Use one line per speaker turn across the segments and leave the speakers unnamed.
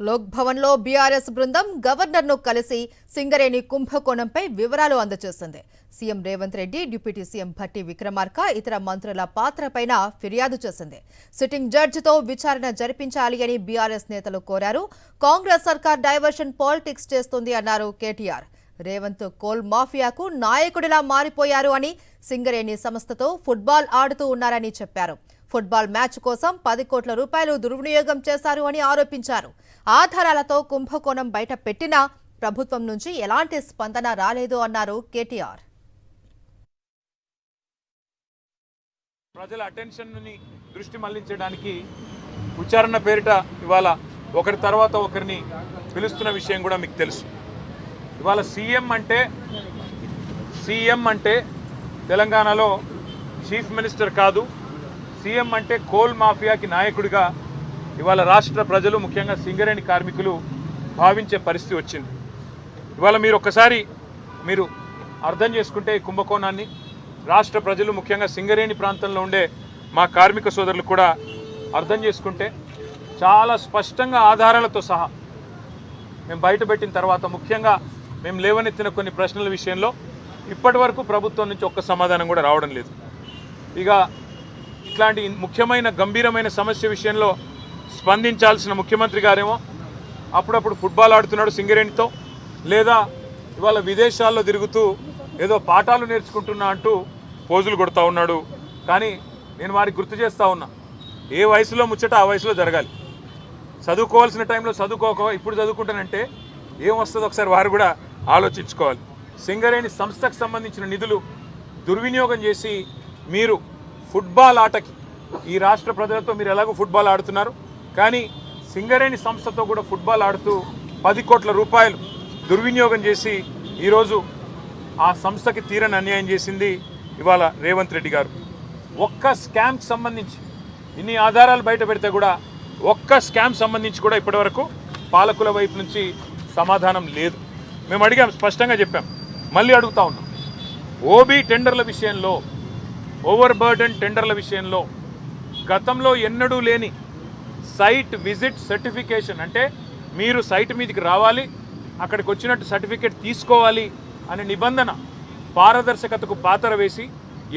లోక్ భవన్లో బీఆర్ఎస్ బృందం గవర్నర్ను కలిసి సింగరేణి కుంభకోణంపై వివరాలు అందజేసింది. CM Revanth Reddy, deputy CM Bhatti Vikramarka, ఇతర మంత్రుల పాత్రపైన ఫిర్యాదు చేసింది. సిట్టింగ్ జడ్జితో విచారణ జరిపించాలి అని బీఆర్ఎస్ నేతలు కోరారు. కాంగ్రెస్ సర్కార్ డైవర్షన్ పాలిటిక్స్ చేస్తుంది అన్నారు కేటీఆర్. రేవంత్ కోల్ మాఫియాకు నాయకుడిలా మారిపోయారు అని, సింగరేణి సంస్థతో ఫుట్బాల్ ఆడుతూ ఉన్నారని చెప్పారు. ఫుట్బాల్ మ్యాచ్ కోసం 10 కోట్ల రూపాయలు దుర్వినియోగం చేశారు అని ఆరోపించారు. ఆధారాలతో కుంభకోణం బయట పెట్టినా ప్రభుత్వం నుంచి ఎలాంటి స్పందన రాలేదు అన్నారు కేటీఆర్.
ప్రజల అటెన్షన్ ని దృష్టి మళ్లించడానికి విచారణ పేరిట ఇవాళ ఒకరి తర్వాత ఒకరిని పిలుస్తున్న విషయం కూడా మీకు తెలుసు. ఇవాళ సీఎం అంటే తెలంగాణలో చీఫ్ మినిస్టర్ కాదు, సీఎం అంటే కోల్ మాఫియాకి నాయకుడిగా ఇవాళ రాష్ట్ర ప్రజలు, ముఖ్యంగా సింగరేణి కార్మికులు భావించే పరిస్థితి వచ్చింది. ఇవాళ మీరు అర్థం చేసుకుంటే ఈ కుంభకోణాన్ని రాష్ట్ర ప్రజలు, ముఖ్యంగా సింగరేణి ప్రాంతంలో ఉండే మా కార్మిక సోదరులు కూడా అర్థం చేసుకుంటే చాలా స్పష్టంగా ఆధారాలతో సహా మేము బయటపెట్టిన తర్వాత, ముఖ్యంగా మేము లేవనెత్తిన కొన్ని ప్రశ్నల విషయంలో ఇప్పటి వరకు ప్రభుత్వం నుంచి ఒక్క సమాధానం కూడా రావడం లేదు. ఇక ఇట్లాంటి ముఖ్యమైన గంభీరమైన సమస్య విషయంలో స్పందించాల్సిన ముఖ్యమంత్రి గారేమో అప్పుడప్పుడు ఫుట్బాల్ ఆడుతున్నాడు సింగరేణితో, లేదా ఇవాళ విదేశాల్లో తిరుగుతూ ఏదో పాఠాలు నేర్చుకుంటున్నా అంటూ పోజులు కొడతా ఉన్నాడు. కానీ నేను వారికి గుర్తు చేస్తూ ఉన్నా, ఏ వయసులో ముచ్చట ఆ వయసులో జరగాలి. చదువుకోవాల్సిన టైంలో చదువుకోక ఇప్పుడు చదువుకుంటానంటే ఏం వస్తుందో ఒకసారి వారు కూడా ఆలోచించుకోవాలి. సింగరేణి సంస్థకు సంబంధించిన నిధులు దుర్వినియోగం చేసి మీరు ఫుట్బాల్ ఆటకి, ఈ రాష్ట్ర ప్రజలతో మీరు ఎలాగో ఫుట్బాల్ ఆడుతున్నారు, కానీ సింగరేణి సంస్థతో కూడా ఫుట్బాల్ ఆడుతూ 10 కోట్ల రూపాయలు దుర్వినియోగం చేసి ఈరోజు ఆ సంస్థకి తీరని అన్యాయం చేసింది ఇవాళ రేవంత్ రెడ్డి గారు. ఒక్క స్కామ్కి సంబంధించి ఇన్ని ఆధారాలు బయట పెడితే కూడా ఒక్క స్కామ్ సంబంధించి కూడా ఇప్పటివరకు పాలకుల వైపు నుంచి సమాధానం లేదు. మేము అడిగాం, స్పష్టంగా చెప్పాం, మళ్ళీ అడుగుతా ఉన్నాం. ఓబీ టెండర్ల విషయంలో, ఓవర్ బర్డెన్ టెండర్ల విషయంలో గతంలో ఎన్నడూ లేని సైట్ విజిట్ సర్టిఫికేషన్, అంటే మీరు సైట్ మీదకి రావాలి, అక్కడికి వచ్చినట్టు సర్టిఫికేట్ తీసుకోవాలి అనే నిబంధన పారదర్శకతకు పాతర వేసి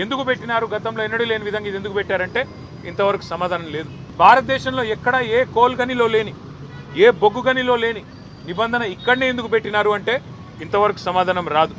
ఎందుకు పెట్టినారు? గతంలో ఎన్నడూ లేని విధంగా ఇది ఎందుకు పెట్టారంటే ఇంతవరకు సమాధానం లేదు. భారతదేశంలో ఎక్కడ ఏ కోల్ గనిలో లేని, ఏ బొగ్గు గనిలో లేని నిబంధన ఇక్కడనే ఎందుకు పెట్టినారు అంటే ఇంతవరకు సమాధానం రాదు.